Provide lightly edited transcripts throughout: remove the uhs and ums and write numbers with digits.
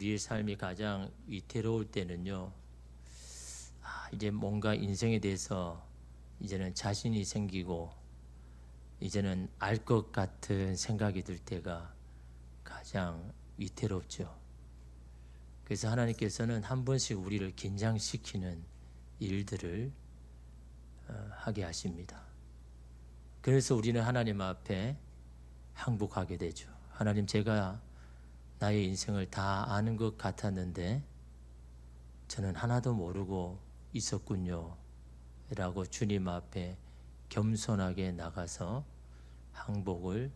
우리의 삶이 가장 위태로울 때는요, 이제 뭔가 인생에 대해서 이제는 자신이 생기고 이제는 알 것 같은 생각이 들 때가 가장 위태롭죠. 그래서 하나님께서는 한 번씩 우리를 긴장시키는 일들을 하게 하십니다. 그래서 우리는 하나님 앞에 항복하게 되죠. 하나님, 제가 나의 인생을 다 아는 것 같았는데 저는 하나도 모르고 있었군요 라고 주님 앞에 겸손하게 나가서 항복을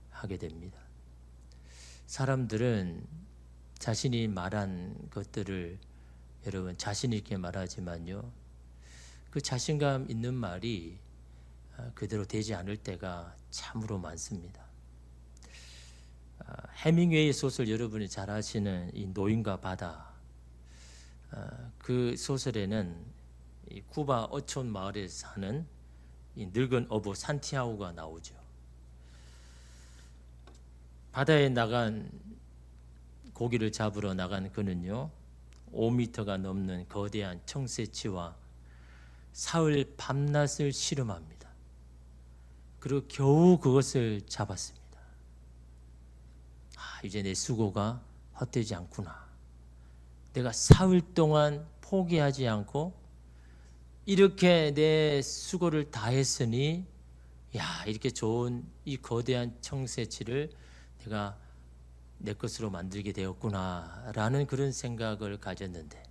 하게 됩니다. 사람들은 자신이 말한 것들을 여러분 자신 있게 말하지만요, 그 자신감 있는 말이 그대로 되지 않을 때가 참으로 많습니다. 해밍웨이 소설, 여러분이 잘 아시는 이 노인과 바다, 그 소설에는 이 쿠바 어촌 마을에 사는 이 늙은 어부 산티아고가 나오죠. 바다에 나간 고기를 잡으러 나간 그는요, 5m가 넘는 거대한 청새치와 사흘 밤낮을 씨름합니다. 그리고 겨우 그것을 잡았습니다. 이제 내 수고가 헛되지 않구나. 내가 사흘 동안 포기하지 않고 이렇게 내 수고를 다했으니, 이렇게 좋은 이 거대한 청새치를 내가 내 것으로 만들게 되었구나 라는 그런 생각을 가졌는데,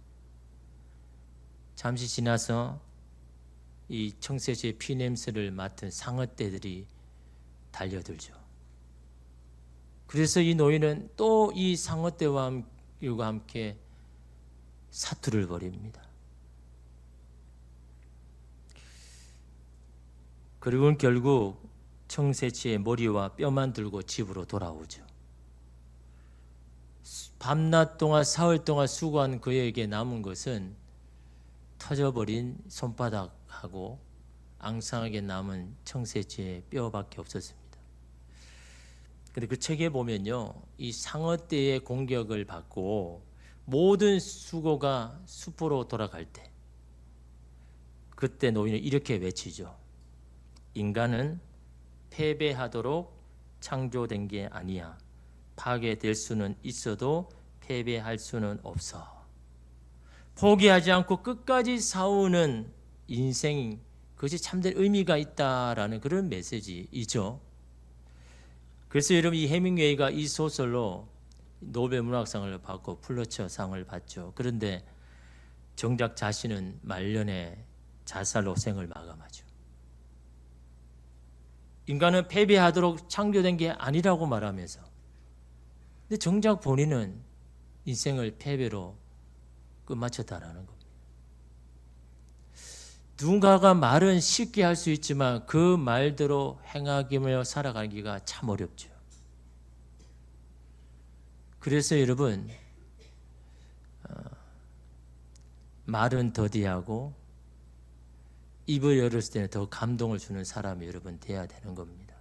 잠시 지나서 이 청새치의 피냄새를 맡은 상어떼들이 달려들죠. 그래서 이 노인은 또 이 상어떼와 함께 사투를 벌입니다. 그리고 결국 청새치의 머리와 뼈만 들고 집으로 돌아오죠. 밤낮 동안 사흘 동안 수고한 그에게 남은 것은 터져버린 손바닥하고 앙상하게 남은 청새치의 뼈밖에 없었습니다. 근데 그 책에 보면요, 이 상어떼의 공격을 받고 모든 수고가 숲으로 돌아갈 때, 그때 노인은 이렇게 외치죠. 인간은 패배하도록 창조된 게 아니야. 파괴될 수는 있어도 패배할 수는 없어. 포기하지 않고 끝까지 싸우는 인생, 그것이 참된 의미가 있다라는 그런 메시지이죠. 그래서 여러분, 이 해밍웨이가 이 소설로 노벨 문학상을 받고 플러처상을 받죠. 그런데 정작 자신은 말년에 자살로 생을 마감하죠. 인간은 패배하도록 창조된 게 아니라고 말하면서, 근데 정작 본인은 인생을 패배로 끝마쳤다라는 겁니다. 누군가가 말은 쉽게 할 수 있지만 그 말대로 행하며 살아가기가 참 어렵죠. 그래서 여러분, 말은 더디하고 입을 열었을 때는 더 감동을 주는 사람이 여러분 돼야 되는 겁니다.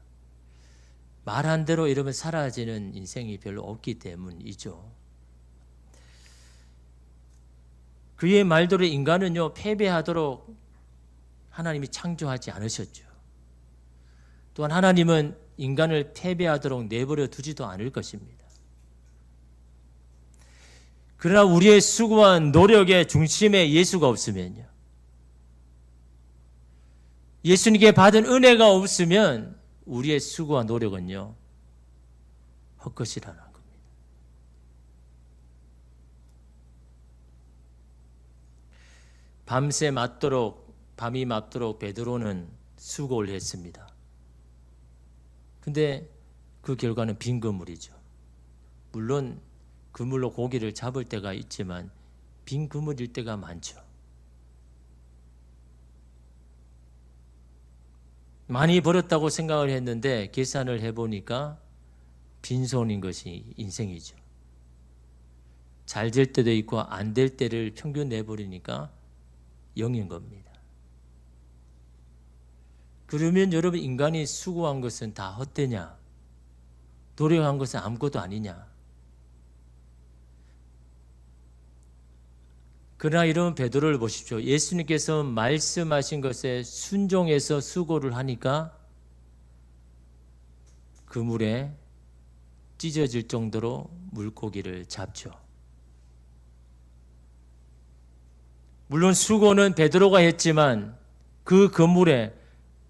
말한 대로 여러분 사라지는 인생이 별로 없기 때문이죠. 그의 말대로 인간은요, 패배하도록 하나님이 창조하지 않으셨죠. 또한 하나님은 인간을 패배하도록 내버려 두지도 않을 것입니다. 그러나 우리의 수고한 노력의 중심에 예수가 없으면요, 예수님께 받은 은혜가 없으면 우리의 수고와 노력은요, 헛것이라는 겁니다. 밤이 맞도록 베드로는 수고를 했습니다. 근데 그 결과는 빈 그물이죠. 물론 그물로 고기를 잡을 때가 있지만 빈 그물일 때가 많죠. 많이 벌었다고 생각을 했는데 계산을 해보니까 빈손인 것이 인생이죠. 잘 될 때도 있고 안 될 때를 평균 내버리니까 0인 겁니다. 그러면 여러분, 인간이 수고한 것은 다 헛되냐? 노력한 것은 아무것도 아니냐? 그러나 이런 베드로를 보십시오. 예수님께서 말씀하신 것에 순종해서 수고를 하니까 그 물에 찢어질 정도로 물고기를 잡죠. 물론 수고는 베드로가 했지만 그 그물에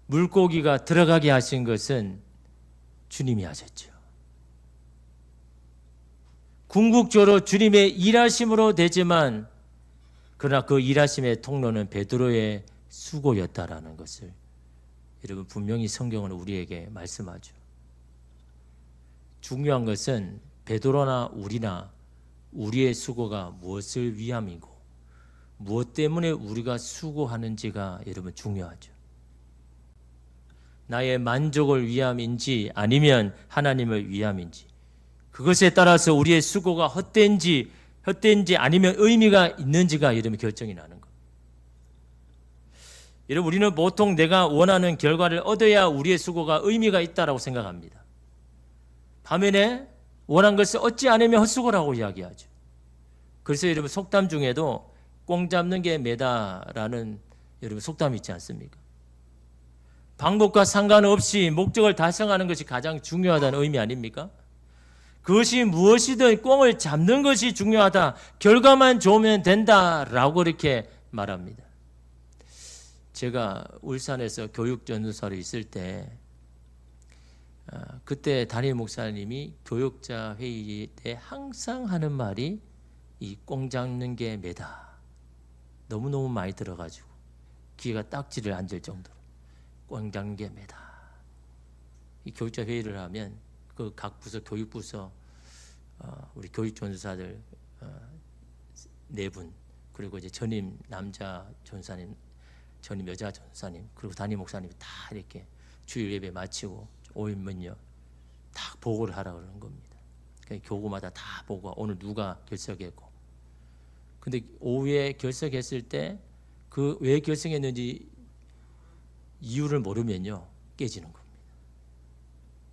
물고기가 들어가게 하신 것은 주님이 하셨죠. 궁극적으로 주님의 일하심으로 되지만 그러나 그 일하심의 통로는 베드로의 수고였다라는 것을 여러분 분명히 성경은 우리에게 말씀하죠. 중요한 것은 베드로나 우리나 우리의 수고가 무엇을 위함이고 무엇 때문에 우리가 수고하는지가 여러분 중요하죠. 나의 만족을 위함인지 아니면 하나님을 위함인지 그것에 따라서 우리의 수고가 헛된지 아니면 의미가 있는지가 여러분 결정이 나는 것. 여러분 우리는 보통 내가 원하는 결과를 얻어야 우리의 수고가 의미가 있다라고 생각합니다. 반면에 원한 것을 얻지 않으면 헛수고라고 이야기하죠. 그래서 여러분 속담 중에도 꽁 잡는 게 매다라는 여러분 속담이 있지 않습니까? 방법과 상관없이 목적을 달성하는 것이 가장 중요하다는 의미 아닙니까? 그것이 무엇이든 꽁을 잡는 것이 중요하다. 결과만 좋으면 된다라고 이렇게 말합니다. 제가 울산에서 교육전도사로 있을 때 그때 담임 목사님이 교육자 회의 때 항상 하는 말이 이 꽁 잡는 게 매다. 너무너무 많이 들어가지고 귀가 딱지를 앉을 정도로 꽁 잡는 게 매다. 이 교육자 회의를 하면 그 각 부서 교육부서 우리 교육전도사들 4분 그리고 이제 전임 남자 전사님, 전임 여자 전사님 그리고 담임 목사님이 다 이렇게 주일 예배 마치고 오일면요 다 보고를 하라 그러는 겁니다. 그러니까 교구마다 다 보고 오늘 누가 결석했고. 근데 오후에 결석했을 때 그 왜 결석했는지 이유를 모르면요 깨지는 겁니다.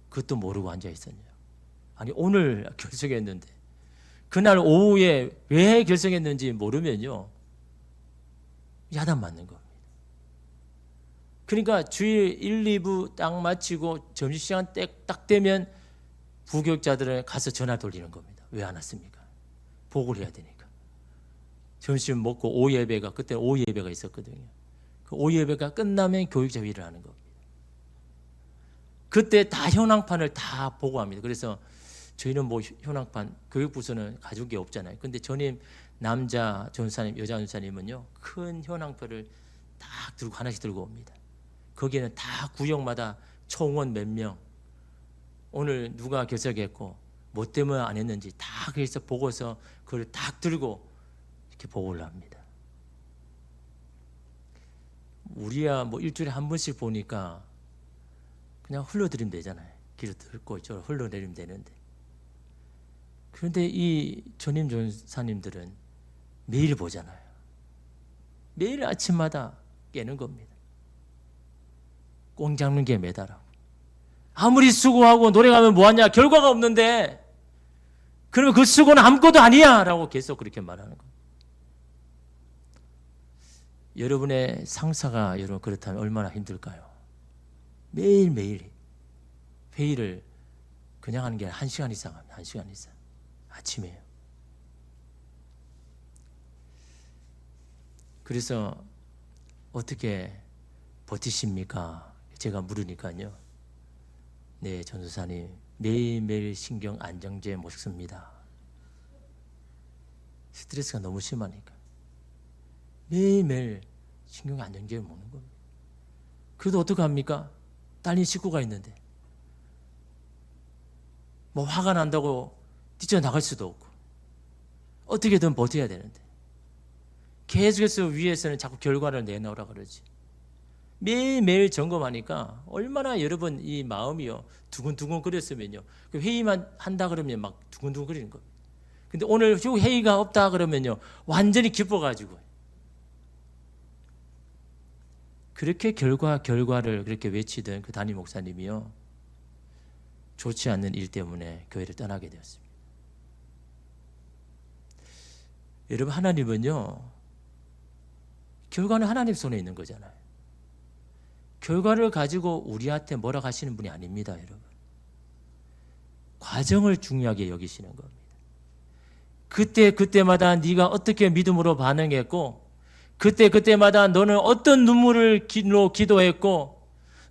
그것도 모르고 앉아 있었냐. 아니 오늘 결석했는데 그날 오후에 왜 결석했는지 모르면요 야단 맞는 겁니다. 그러니까 주일 1, 2부 딱 마치고 점심시간 딱 되면 부교육자들은 가서 전화 돌리는 겁니다. 왜 안 왔습니까? 보고를 해야 되니까. 점심 먹고 오후 예배가 그때 오후 예배가 있었거든요. 그 오후 예배가 끝나면 교육자 회의를 하는 겁니다. 그때 다 현황판을 다 보고합니다. 그래서 저희는 뭐 현황판 교육부서는 가지고 게 없잖아요. 근데 전임 남자 전사님, 여자 전사님은요 큰 현황표를 딱 들고 하나씩 들고 옵니다. 거기에는 다 구역마다 총원 몇 명, 오늘 누가 결석했고 뭐 때문에 안 했는지 다 그래서 보고서 그걸 딱 들고 이렇게 보고를 합니다. 우리야 뭐 일주일에 한 번씩 보니까 그냥 흘러드리면 되잖아요. 길을 들고 이쪽으로 흘러내리면 되는데. 그런데 이 전임 전사님들은 매일 보잖아요. 매일 아침마다 깨는 겁니다. 꽁 잡는 게 매다라고. 아무리 수고하고 노력하면 뭐하냐? 결과가 없는데 그러면 그 수고는 아무것도 아니야 라고 계속 그렇게 말하는 거예요. 여러분의 상사가 여러분 그렇다면 얼마나 힘들까요? 매일매일 회의를 그냥 하는 게 1시간 이상 합니다. 1시간 이상. 아침에요. 그래서 어떻게 버티십니까? 제가 물으니까요. 네, 전도사님 매일매일 신경 안정제 먹습니다. 스트레스가 너무 심하니까 매일매일 신경 안정제를 먹는 겁니다. 그래도 어떡합니까? 딸린 식구가 있는데 뭐 화가 난다고 뛰쳐나갈 수도 없고 어떻게든 버텨야 되는데 계속해서 위에서는 자꾸 결과를 내놓으라 그러지. 매일매일 점검하니까 얼마나 여러분 이 마음이요 두근두근 거렸으면요 그 회의만 한다 그러면 막 두근두근 거리는 겁니다. 근데 오늘 회의가 없다 그러면요 완전히 기뻐가지고 그렇게 결과를 그렇게 외치던 그 담임 목사님이요 좋지 않는 일 때문에 교회를 떠나게 되었습니다. 여러분 하나님은요 결과는 하나님 손에 있는 거잖아요. 결과를 가지고 우리한테 뭐라 하시는 분이 아닙니다, 여러분. 과정을 중요하게 여기시는 겁니다. 그때마다 네가 어떻게 믿음으로 반응했고, 그때마다 너는 어떤 눈물을 기도했고,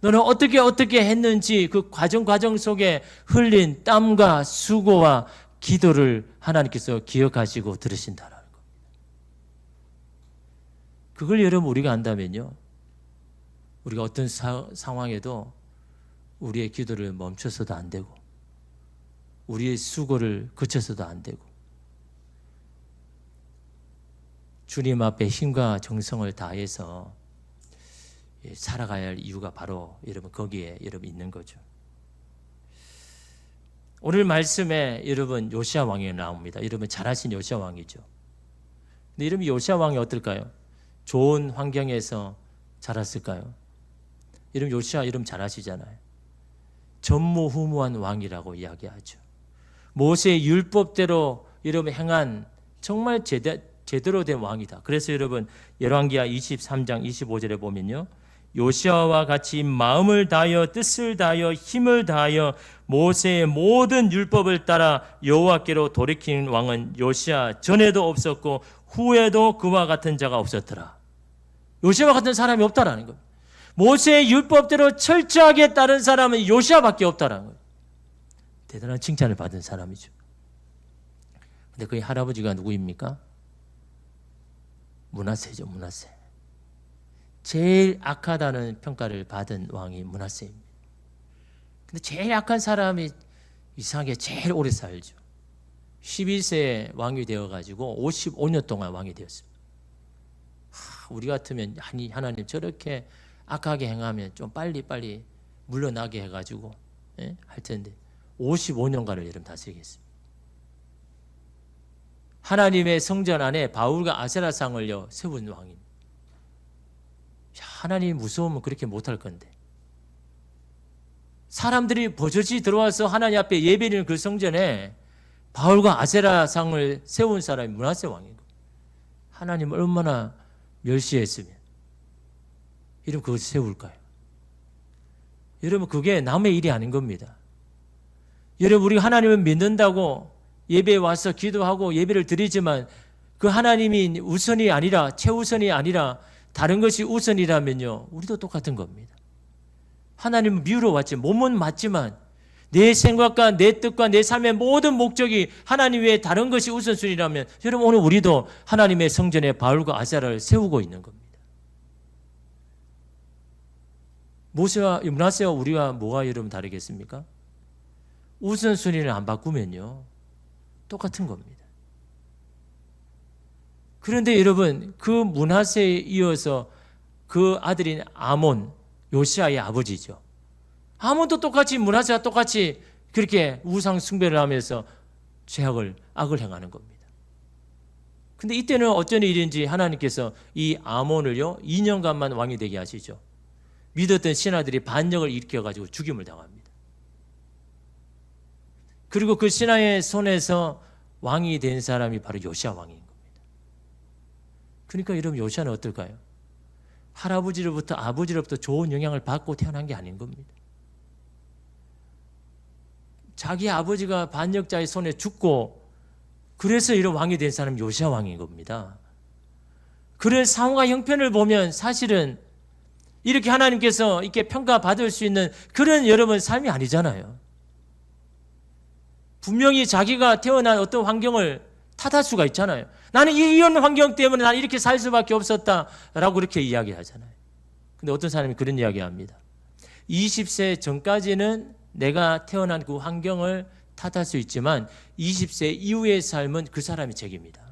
너는 어떻게 했는지 그 과정 속에 흘린 땀과 수고와 기도를 하나님께서 기억하시고 들으신다라는 겁니다. 그걸 여러분 우리가 안다면요, 우리가 어떤 상황에도 우리의 기도를 멈춰서도 안 되고, 우리의 수고를 그쳐서도 안 되고, 주님 앞에 힘과 정성을 다해서 살아가야 할 이유가 바로 여러분 거기에 여러분 있는 거죠. 오늘 말씀에 여러분 요시야 왕이 나옵니다. 여러분 잘 아신 요시야 왕이죠. 근데 여러분 요시야 왕이 어떨까요? 좋은 환경에서 자랐을까요? 여러분 요시야 여러분 잘 아시잖아요. 전무후무한 왕이라고 이야기하죠. 모세의 율법대로 여러분 행한 정말 제대로 된 왕이다. 그래서 여러분 열왕기하 23장 25절에 보면요, 요시아와 같이 마음을 다하여 뜻을 다하여 힘을 다하여 모세의 모든 율법을 따라 여호와께로 돌이킨 왕은 요시아 전에도 없었고 후에도 그와 같은 자가 없었더라. 요시아와 같은 사람이 없다라는 거예요. 모세의 율법대로 철저하게 따른 사람은 요시아밖에 없다라는 거예요. 대단한 칭찬을 받은 사람이죠. 근데 그의 할아버지가 누구입니까? 므낫세죠, 므낫세. 제일 악하다는 평가를 받은 왕이 므낫세입니다. 근데 제일 악한 사람이 이상하게 제일 오래 살죠. 11세에 왕이 되어가지고 55년 동안 왕이 되었습니다. 우리 같으면 하나님 저렇게 악하게 행하면 좀 빨리 물러나게 해가지고 할 텐데 55년간을 여러분 다스리겠습니다. 하나님의 성전 안에 바울과 아세라상을요 세운 왕입니다. 하나님이 무서우면 그렇게 못할 건데, 사람들이 버젓이 들어와서 하나님 앞에 예배드리는 그 성전에 바울과 아세라상을 세운 사람이 므낫세 왕이고, 하나님을 얼마나 멸시했으면 이러면 그걸 세울까요? 여러분 그게 남의 일이 아닌 겁니다. 여러분 우리가 하나님을 믿는다고 예배에 와서 기도하고 예배를 드리지만 그 하나님이 우선이 아니라, 최우선이 아니라 다른 것이 우선이라면요, 우리도 똑같은 겁니다. 하나님은 미우러 왔지, 몸은 맞지만 내 생각과 내 뜻과 내 삶의 모든 목적이 하나님 외에 다른 것이 우선순위라면 여러분 오늘 우리도 하나님의 성전에 바울과 아세라를 세우고 있는 겁니다. 모세와 므낫세와 우리가 뭐가 여러분 다르겠습니까? 우선순위를 안 바꾸면요 똑같은 겁니다. 그런데 여러분 그 므낫세에 이어서 그 아들인 아몬, 요시아의 아버지죠. 아몬도 똑같이 므낫세와 똑같이 그렇게 우상 숭배를 하면서 악을 행하는 겁니다. 근데 이때는 어쩐 일인지 하나님께서 이 아몬을요 2년간만 왕이 되게 하시죠. 믿었던 신하들이 반역을 일으켜가지고 죽임을 당합니다. 그리고 그 신하의 손에서 왕이 된 사람이 바로 요시아 왕인 겁니다. 그러니까 여러분 요시아는 어떨까요? 할아버지로부터 아버지로부터 좋은 영향을 받고 태어난 게 아닌 겁니다. 자기 아버지가 반역자의 손에 죽고 그래서 이런 왕이 된 사람이 요시아 왕인 겁니다. 그런 상황과 형편을 보면 사실은 이렇게 하나님께서 이렇게 평가받을 수 있는 그런 여러분 삶이 아니잖아요. 분명히 자기가 태어난 어떤 환경을 탓할 수가 있잖아요. 나는 이런 환경 때문에 난 이렇게 살 수밖에 없었다라고 그렇게 이야기하잖아요. 근데 어떤 사람이 그런 이야기합니다. 20세 전까지는 내가 태어난 그 환경을 탓할 수 있지만 20세 이후의 삶은 그 사람이 책임이다.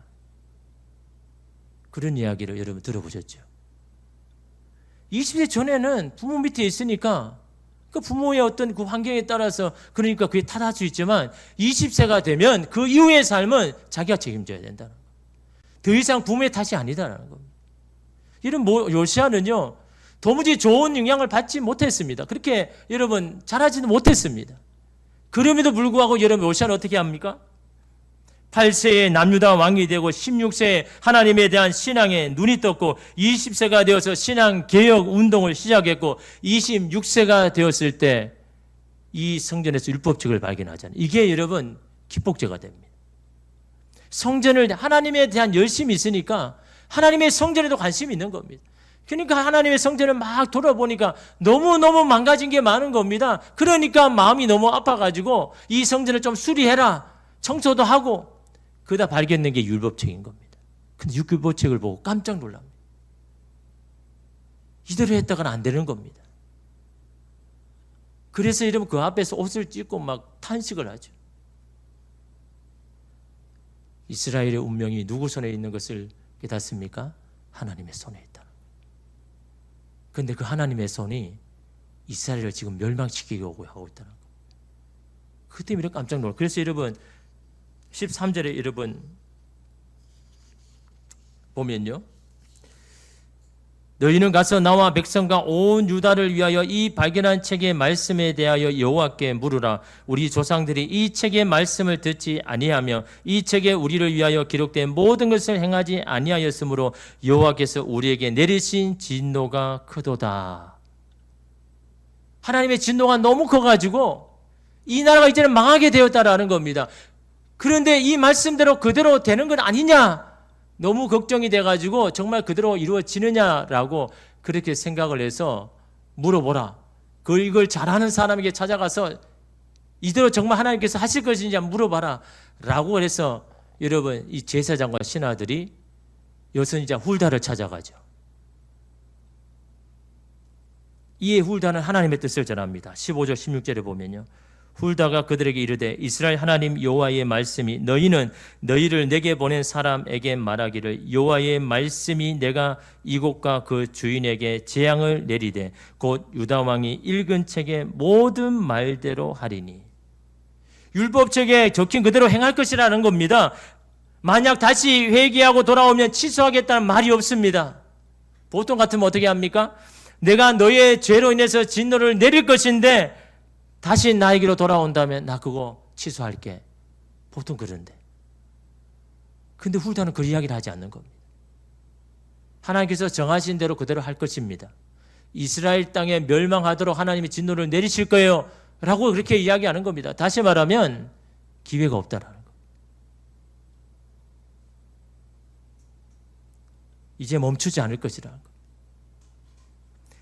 그런 이야기를 여러분 들어보셨죠? 20세 전에는 부모 밑에 있으니까 그 부모의 어떤 그 환경에 따라서 그러니까 그게 탓할 수 있지만 20세가 되면 그 이후의 삶은 자기가 책임져야 된다는 거예요. 더 이상 부모의 탓이 아니다라는 겁니다. 이런 요시아는요 도무지 좋은 영향을 받지 못했습니다. 그렇게 여러분 잘하지는 못했습니다. 그럼에도 불구하고 여러분 요시아는 어떻게 합니까? 8세에 남유다 왕이 되고 16세에 하나님에 대한 신앙에 눈이 떴고 20세가 되어서 신앙 개혁 운동을 시작했고 26세가 되었을 때 이 성전에서 율법책을 발견하잖아요. 이게 여러분 기폭제가 됩니다. 성전을 하나님에 대한 열심이 있으니까 하나님의 성전에도 관심이 있는 겁니다. 그러니까 하나님의 성전을 막 돌아보니까 너무너무 망가진 게 많은 겁니다. 그러니까 마음이 너무 아파가지고 이 성전을 좀 수리해라. 청소도 하고 그러다 발견된 게 율법책인 겁니다. 근데 율법책을 보고 깜짝 놀랍니다. 이대로 했다가는 안 되는 겁니다. 그래서 여러분 그 앞에서 옷을 찢고 막 탄식을 하죠. 이스라엘의 운명이 누구 손에 있는 것을 깨닫습니까? 하나님의 손에 있다. 그런데 그 하나님의 손이 이스라엘을 지금 멸망시키려고 하고 있다는 거. 그 때문에 깜짝 놀라요. 그래서 여러분 13절에 여러분 보면요. 너희는 가서 나와 백성과 온 유다를 위하여 이 발견한 책의 말씀에 대하여 여호와께 물으라. 우리 조상들이 이 책의 말씀을 듣지 아니하며 이 책에 우리를 위하여 기록된 모든 것을 행하지 아니하였으므로 여호와께서 우리에게 내리신 진노가 크도다. 하나님의 진노가 너무 커가지고 이 나라가 이제는 망하게 되었다라는 겁니다. 그런데 이 말씀대로 그대로 되는 건 아니냐? 너무 걱정이 돼가지고 정말 그대로 이루어지느냐라고 그렇게 생각을 해서 물어보라. 이걸 잘하는 사람에게 찾아가서 이대로 정말 하나님께서 하실 것인지 물어봐라. 라고 해서 여러분 이 제사장과 신하들이 여선이자 훌다를 찾아가죠. 이에 훌다는 하나님의 뜻을 전합니다. 15절 16절에 보면요. 훌다가 그들에게 이르되 이스라엘 하나님 여호와의 말씀이 너희는 너희를 내게 보낸 사람에게 말하기를 여호와의 말씀이 내가 이곳과 그 주인에게 재앙을 내리되 곧 유다 왕이 읽은 책의 모든 말대로 하리니. 율법책에 적힌 그대로 행할 것이라는 겁니다. 만약 다시 회개하고 돌아오면 취소하겠다는 말이 없습니다. 보통 같으면 어떻게 합니까? 내가 너의 죄로 인해서 진노를 내릴 것인데 다시 나에게로 돌아온다면 나 그거 취소할게. 보통 그런데. 근데 훌다는 그 이야기를 하지 않는 겁니다. 하나님께서 정하신 대로 그대로 할 것입니다. 이스라엘 땅에 멸망하도록 하나님이 진노를 내리실 거예요. 라고 그렇게 이야기하는 겁니다. 다시 말하면 기회가 없다라는 겁니다. 이제 멈추지 않을 것이라는 겁니다.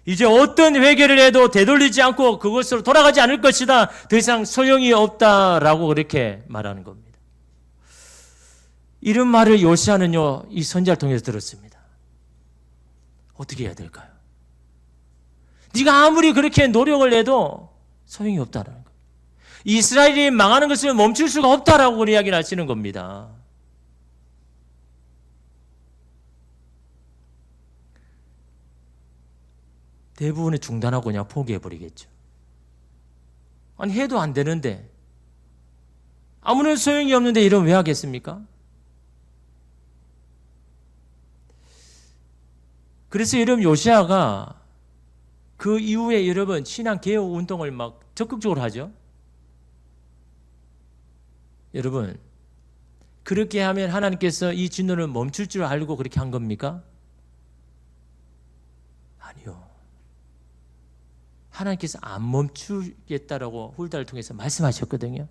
이제 어떤 회개를 해도 되돌리지 않고 그것으로 돌아가지 않을 것이다. 더 이상 소용이 없다라고 그렇게 말하는 겁니다. 이런 말을 요시야는요, 이 선지자를 통해서 들었습니다. 어떻게 해야 될까요? 네가 아무리 그렇게 노력을 해도 소용이 없다라는 겁니다. 이스라엘이 망하는 것을 멈출 수가 없다라고 이야기를 하시는 겁니다. 대부분은 중단하고 그냥 포기해버리겠죠. 아니 해도 안 되는데 아무런 소용이 없는데 이러면 왜 하겠습니까? 그래서 여러분 요시야가 그 이후에 여러분 신앙 개혁 운동을 막 적극적으로 하죠. 여러분 그렇게 하면 하나님께서 이 진노를 멈출 줄 알고 그렇게 한 겁니까? 아니요. 하나님께서 안 멈추겠다라고 훌다를 통해서 말씀하셨거든요.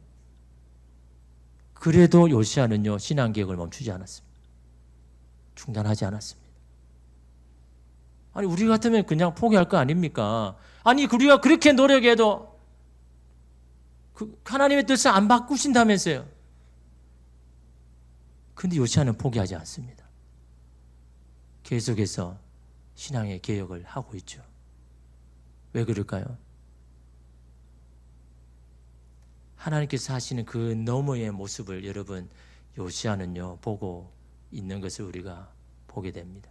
그래도 요시야는요 신앙개혁을 멈추지 않았습니다. 중단하지 않았습니다. 아니 우리 같으면 그냥 포기할 거 아닙니까? 아니 우리가 그렇게 노력해도 하나님의 뜻을 안 바꾸신다면서요. 근데 요시야는 포기하지 않습니다. 계속해서 신앙의 개혁을 하고 있죠. 왜 그럴까요? 하나님께서 하시는 그 너머의 모습을 여러분 요시야는요 보고 있는 것을 우리가 보게 됩니다.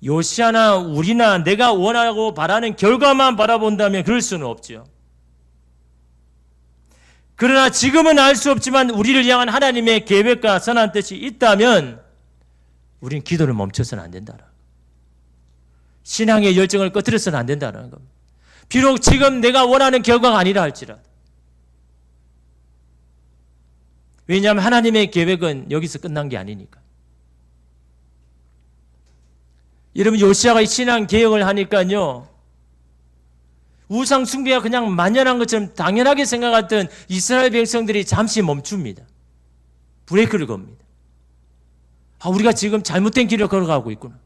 요시야나 우리나 내가 원하고 바라는 결과만 바라본다면 그럴 수는 없죠. 그러나 지금은 알 수 없지만 우리를 향한 하나님의 계획과 선한 뜻이 있다면 우리는 기도를 멈춰서는 안 된다. 신앙의 열정을 꺼뜨려서는 안 된다는 겁니다. 비록 지금 내가 원하는 결과가 아니라 할지라도 왜냐하면 하나님의 계획은 여기서 끝난 게 아니니까. 여러분, 요시아가 신앙 개혁을 하니까요, 우상 숭배가 그냥 만연한 것처럼 당연하게 생각했던 이스라엘 백성들이 잠시 멈춥니다. 브레이크를 겁니다. 우리가 지금 잘못된 길을 걸어가고 있구나.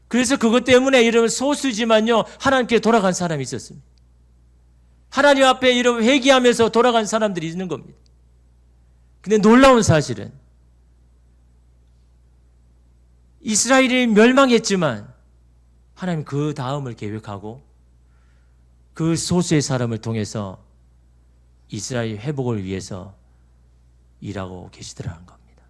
그래서 그것 때문에 여러분, 소수지만요, 하나님께 돌아간 사람이 있었습니다. 하나님 앞에 이런 회개하면서 돌아간 사람들이 있는 겁니다. 근데 놀라운 사실은 이스라엘이 멸망했지만 하나님 그 다음을 계획하고 그 소수의 사람을 통해서 이스라엘 회복을 위해서 일하고 계시더라는 겁니다.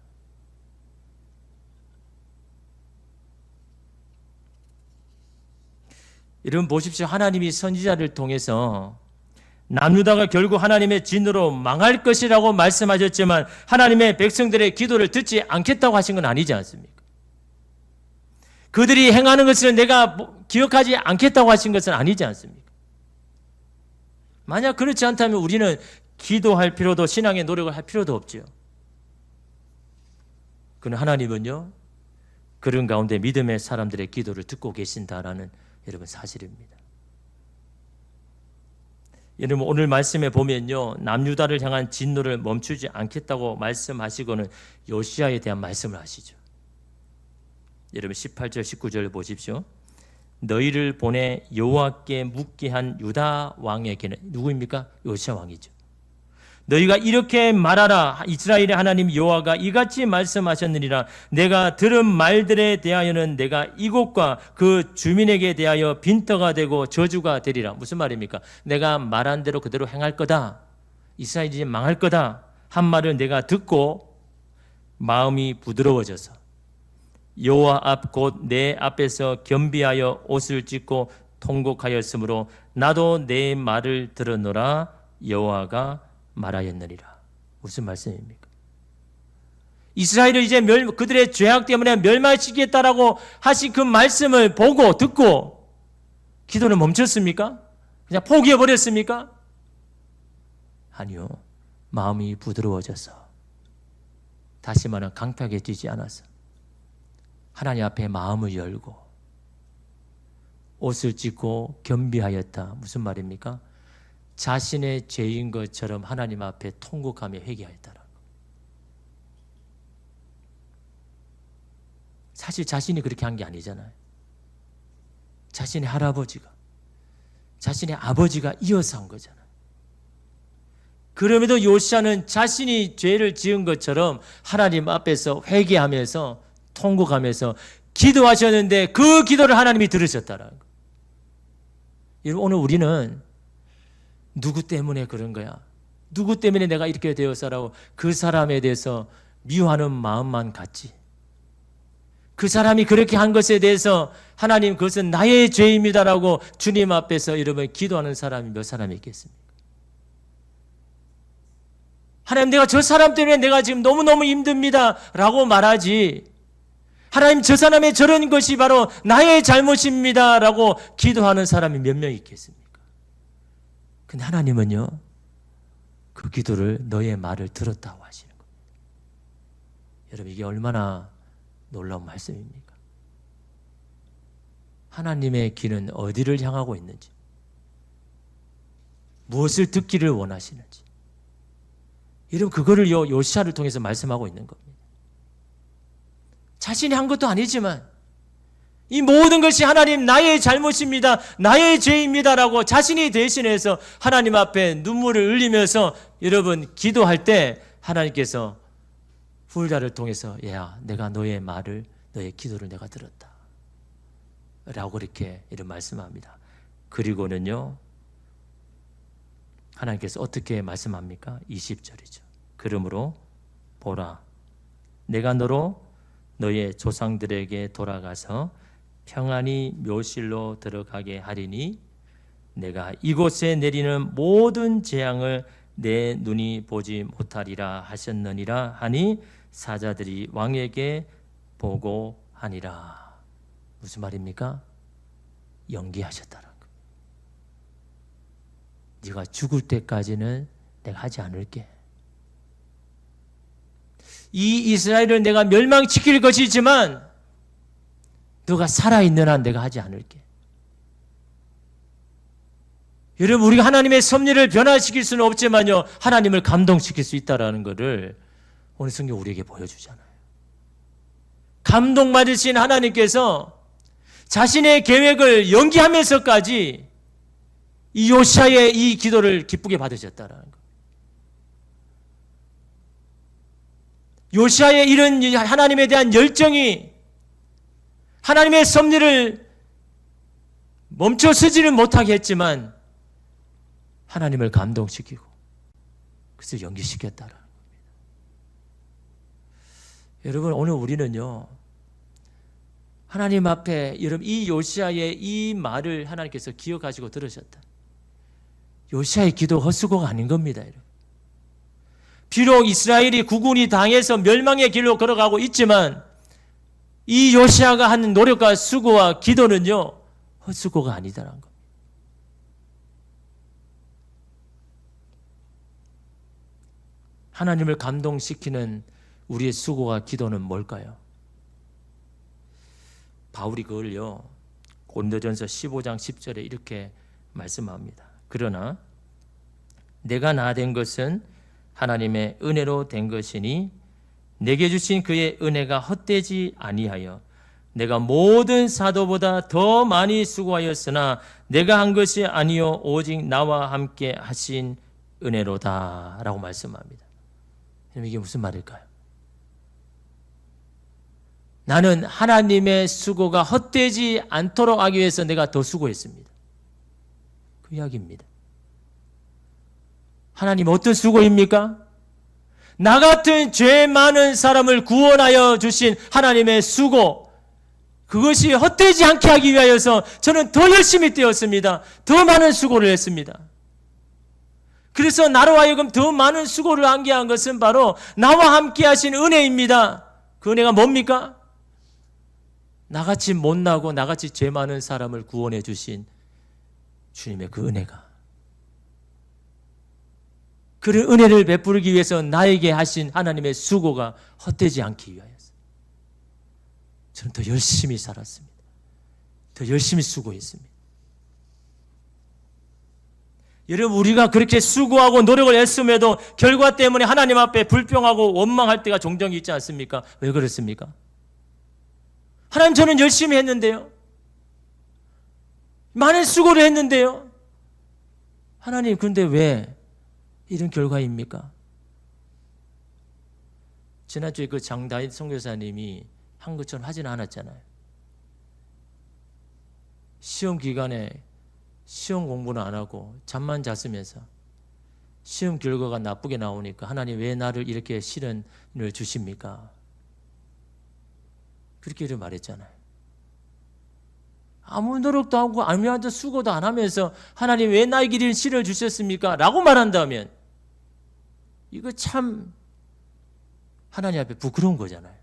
여러분 보십시오. 하나님이 선지자를 통해서 남유다가 결국 하나님의 진노로 망할 것이라고 말씀하셨지만 하나님의 백성들의 기도를 듣지 않겠다고 하신 건 아니지 않습니까? 그들이 행하는 것을 내가 기억하지 않겠다고 하신 것은 아니지 않습니까? 만약 그렇지 않다면 우리는 기도할 필요도 신앙의 노력을 할 필요도 없지요. 그러나 하나님은요, 그런 가운데 믿음의 사람들의 기도를 듣고 계신다라는 여러분 사실입니다. 여러분 오늘 말씀에 보면요, 남유다를 향한 진노를 멈추지 않겠다고 말씀하시고는 요시아에 대한 말씀을 하시죠. 여러분 18절 19절 보십시오. 너희를 보내 여호와께 묻게 한 유다 왕에게는, 누구입니까? 요시아 왕이죠. 너희가 이렇게 말하라. 이스라엘의 하나님 여호와가 이같이 말씀하셨느니라. 내가 들은 말들에 대하여는 내가 이곳과 그 주민에게 대하여 빈터가 되고 저주가 되리라. 무슨 말입니까? 내가 말한 대로 그대로 행할 거다. 이스라엘이 이제 망할 거다 한 말을 내가 듣고 마음이 부드러워져서 여호와 앞 곧 내 앞에서 겸비하여 옷을 찢고 통곡하였으므로 나도 내 말을 들었노라. 여호와가 말하였느니라. 무슨 말씀입니까? 이스라엘을 이제 그들의 죄악 때문에 멸망시키겠다라고 하신 그 말씀을 보고 듣고 기도는 멈췄습니까? 그냥 포기해버렸습니까? 아니요. 마음이 부드러워져서, 다시 말하면 강팍해지지 않아서 하나님 앞에 마음을 열고 옷을 찢고 겸비하였다. 무슨 말입니까? 자신의 죄인 것처럼 하나님 앞에 통곡하며 회개하였다라고. 사실 자신이 그렇게 한 게 아니잖아요. 자신의 할아버지가, 자신의 아버지가 이어서 한 거잖아요. 그럼에도 요시아는 자신이 죄를 지은 것처럼 하나님 앞에서 회개하면서 통곡하면서 기도하셨는데 그 기도를 하나님이 들으셨다라는 거예요. 여러분 오늘 우리는 누구 때문에 그런 거야? 누구 때문에 내가 이렇게 되었어라고 그 사람에 대해서 미워하는 마음만 갖지. 그 사람이 그렇게 한 것에 대해서 하나님 그것은 나의 죄입니다라고 주님 앞에서 여러분 기도하는 사람이 몇 사람이 있겠습니까? 하나님 내가 저 사람 때문에 내가 지금 너무너무 힘듭니다 라고 말하지, 하나님 저 사람의 저런 것이 바로 나의 잘못입니다 라고 기도하는 사람이 몇 명 있겠습니까? 근데 하나님은요, 그 기도를 너의 말을 들었다고 하시는 겁니다. 여러분 이게 얼마나 놀라운 말씀입니까? 하나님의 귀는 어디를 향하고 있는지, 무엇을 듣기를 원하시는지, 여러분 그거를 요시아를 통해서 말씀하고 있는 겁니다. 자신이 한 것도 아니지만 이 모든 것이 하나님 나의 잘못입니다, 나의 죄입니다라고 자신이 대신해서 하나님 앞에 눈물을 흘리면서 여러분 기도할 때 하나님께서 후일자를 통해서 야 내가 너의 말을, 너의 기도를 내가 들었다 라고 이렇게 이런 말씀합니다. 그리고는요 하나님께서 어떻게 말씀합니까? 20절이죠. 그러므로 보라 내가 너로 너의 조상들에게 돌아가서 평안히 묘실로 들어가게 하리니 내가 이곳에 내리는 모든 재앙을 내 눈이 보지 못하리라 하셨느니라 하니 사자들이 왕에게 보고하니라. 무슨 말입니까? 연기하셨다는 거예요. 네가 죽을 때까지는 내가 하지 않을게. 이 이스라엘을 내가 멸망시킬 것이지만 너가 살아있는 한 내가 하지 않을게. 여러분, 우리가 하나님의 섭리를 변화시킬 수는 없지만요, 하나님을 감동시킬 수 있다는 것을 오늘 성경 우리에게 보여주잖아요. 감동받으신 하나님께서 자신의 계획을 연기하면서까지 이 요시아의 이 기도를 기쁘게 받으셨다는 것. 요시아의 이런 하나님에 대한 열정이 하나님의 섭리를 멈춰서지는 못하게 했지만 하나님을 감동시키고 그래서 연기시켰다라는 겁니다. 여러분, 오늘 우리는요, 하나님 앞에 여러분 이 요시아의 이 말을 하나님께서 기억하시고 들으셨다. 요시아의 기도 헛수고가 아닌 겁니다. 여러분. 비록 이스라엘이 국군이 당해서 멸망의 길로 걸어가고 있지만 이 요시아가 하는 노력과 수고와 기도는요, 헛수고가 아니다라는 겁니다. 하나님을 감동시키는 우리의 수고와 기도는 뭘까요? 바울이 그걸요, 고린도전서 15장 10절에 이렇게 말씀합니다. 그러나 내가 나 된 것은 하나님의 은혜로 된 것이니 내게 주신 그의 은혜가 헛되지 아니하여 내가 모든 사도보다 더 많이 수고하였으나 내가 한 것이 아니요 오직 나와 함께 하신 은혜로다 라고 말씀합니다. 이게 무슨 말일까요? 나는 하나님의 수고가 헛되지 않도록 하기 위해서 내가 더 수고했습니다. 그 이야기입니다. 하나님 어떤 수고입니까? 나 같은 죄 많은 사람을 구원하여 주신 하나님의 수고, 그것이 헛되지 않게 하기 위하여서 저는 더 열심히 뛰었습니다. 더 많은 수고를 했습니다. 그래서 나로 하여금 더 많은 수고를 하게 한 것은 바로 나와 함께 하신 은혜입니다. 그 은혜가 뭡니까? 나같이 못나고 나같이 죄 많은 사람을 구원해 주신 주님의 그 은혜가, 그런 은혜를 베풀기 위해서 나에게 하신 하나님의 수고가 헛되지 않기 위하여서 저는 더 열심히 살았습니다. 더 열심히 수고했습니다. 여러분, 우리가 그렇게 수고하고 노력을 했음에도 결과 때문에 하나님 앞에 불평하고 원망할 때가 종종 있지 않습니까? 왜 그렇습니까? 하나님, 저는 열심히 했는데요. 많은 수고를 했는데요. 하나님, 근데 왜 이런 결과입니까? 지난주에 그 장다윗 선교사님이 한 것처럼 하지는 않았잖아요. 시험 기간에 시험 공부는 안 하고 잠만 잤으면서 시험 결과가 나쁘게 나오니까 하나님 왜 나를 이렇게 시련을 주십니까? 그렇게 말했잖아요. 아무 노력도 하고 아무한테 수고도 안 하면서 하나님 왜 나에게 이런 시련을 주셨습니까? 라고 말한다면 이거 참 하나님 앞에 부끄러운 거잖아요.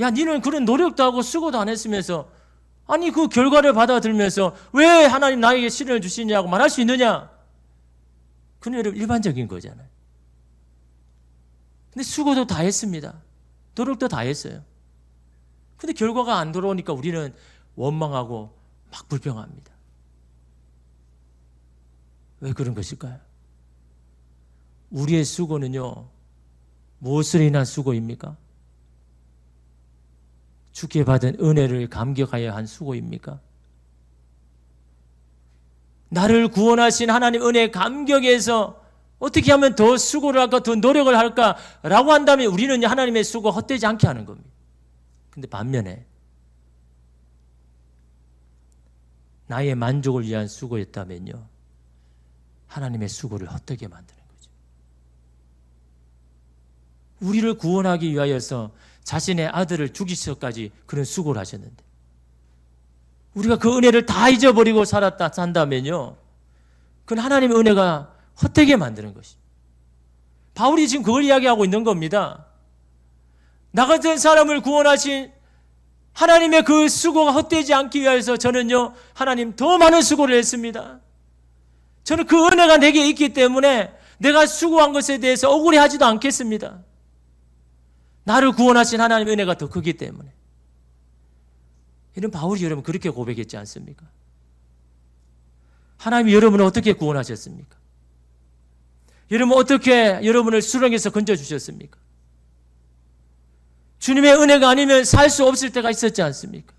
야, 니는 그런 노력도 하고 수고도 안 했으면서 아니 그 결과를 받아들면서 왜 하나님 나에게 시련을 주시냐고 말할 수 있느냐? 그건 여러분 일반적인 거잖아요. 근데 수고도 다 했습니다. 노력도 다 했어요. 근데 결과가 안 들어오니까 우리는 원망하고 막 불평합니다. 왜 그런 것일까요? 우리의 수고는요, 무엇으로 인한 수고입니까? 주께 받은 은혜를 감격하여 한 수고입니까? 나를 구원하신 하나님 은혜 감격에서 어떻게 하면 더 수고를 할까, 더 노력을 할까라고 한다면 우리는 하나님의 수고 헛되지 않게 하는 겁니다. 근데 반면에 나의 만족을 위한 수고였다면요, 하나님의 수고를 헛되게 만드는 거죠. 우리를 구원하기 위하여서 자신의 아들을 죽이시기까지 그런 수고를 하셨는데 우리가 그 은혜를 다 잊어버리고 산다면요, 그건 하나님의 은혜가 헛되게 만드는 것입니다. 바울이 지금 그걸 이야기하고 있는 겁니다. 나 같은 사람을 구원하신 하나님의 그 수고가 헛되지 않기 위해서 저는요, 하나님 더 많은 수고를 했습니다. 저는 그 은혜가 내게 있기 때문에 내가 수고한 것에 대해서 억울해하지도 않겠습니다. 나를 구원하신 하나님의 은혜가 더 크기 때문에. 이런 바울이 여러분 그렇게 고백했지 않습니까? 하나님이 여러분을 어떻게 구원하셨습니까? 여러분 어떻게 여러분을 수렁에서 건져주셨습니까? 주님의 은혜가 아니면 살 수 없을 때가 있었지 않습니까?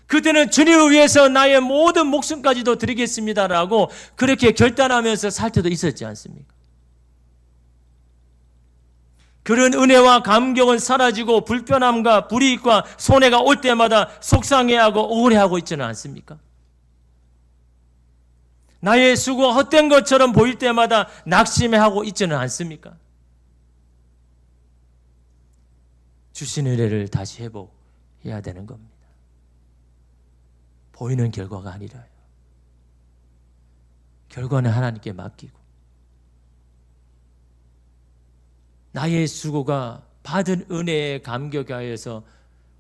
그때는 주님을 위해서 나의 모든 목숨까지도 드리겠습니다라고 그렇게 결단하면서 살 때도 있었지 않습니까? 그런 은혜와 감격은 사라지고 불편함과 불이익과 손해가 올 때마다 속상해하고 억울해하고 있지는 않습니까? 나의 수고가 헛된 것처럼 보일 때마다 낙심해하고 있지는 않습니까? 주신 은혜를 다시 회복해야 되는 겁니다. 보이는 결과가 아니라요. 결과는 하나님께 맡기고 나의 수고가 받은 은혜에 감격하여서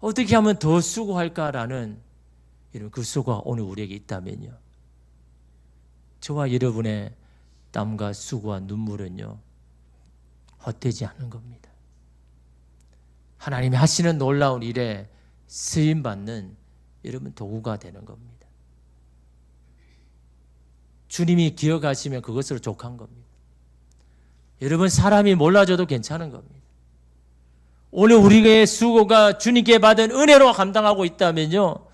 어떻게 하면 더 수고할까라는 이런 그 수고가 오늘 우리에게 있다면요. 저와 여러분의 땀과 수고와 눈물은요. 헛되지 않은 겁니다. 하나님이 하시는 놀라운 일에 쓰임받는 여러분 도구가 되는 겁니다. 주님이 기억하시면 그것으로 족한 겁니다. 여러분 사람이 몰라줘도 괜찮은 겁니다. 오늘 우리의 수고가 주님께 받은 은혜로 감당하고 있다면요.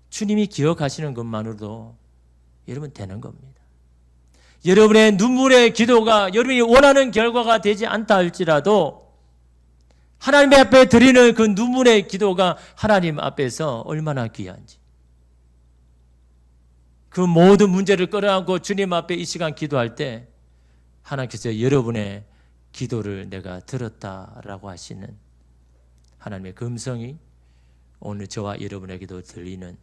주님이 기억하시는 것만으로도 여러분 되는 겁니다. 여러분의 눈물의 기도가 여러분이 원하는 결과가 되지 않다 할지라도 하나님 앞에 드리는 그 눈물의 기도가 하나님 앞에서 얼마나 귀한지. 그 모든 문제를 끌어안고 주님 앞에 이 시간 기도할 때 하나님께서 여러분의 기도를 내가 들었다라고 하시는 하나님의 금성이 오늘 저와 여러분에게도 들리는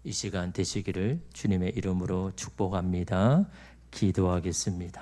이 시간 되시기를 주님의 이름으로 축복합니다. 기도하겠습니다.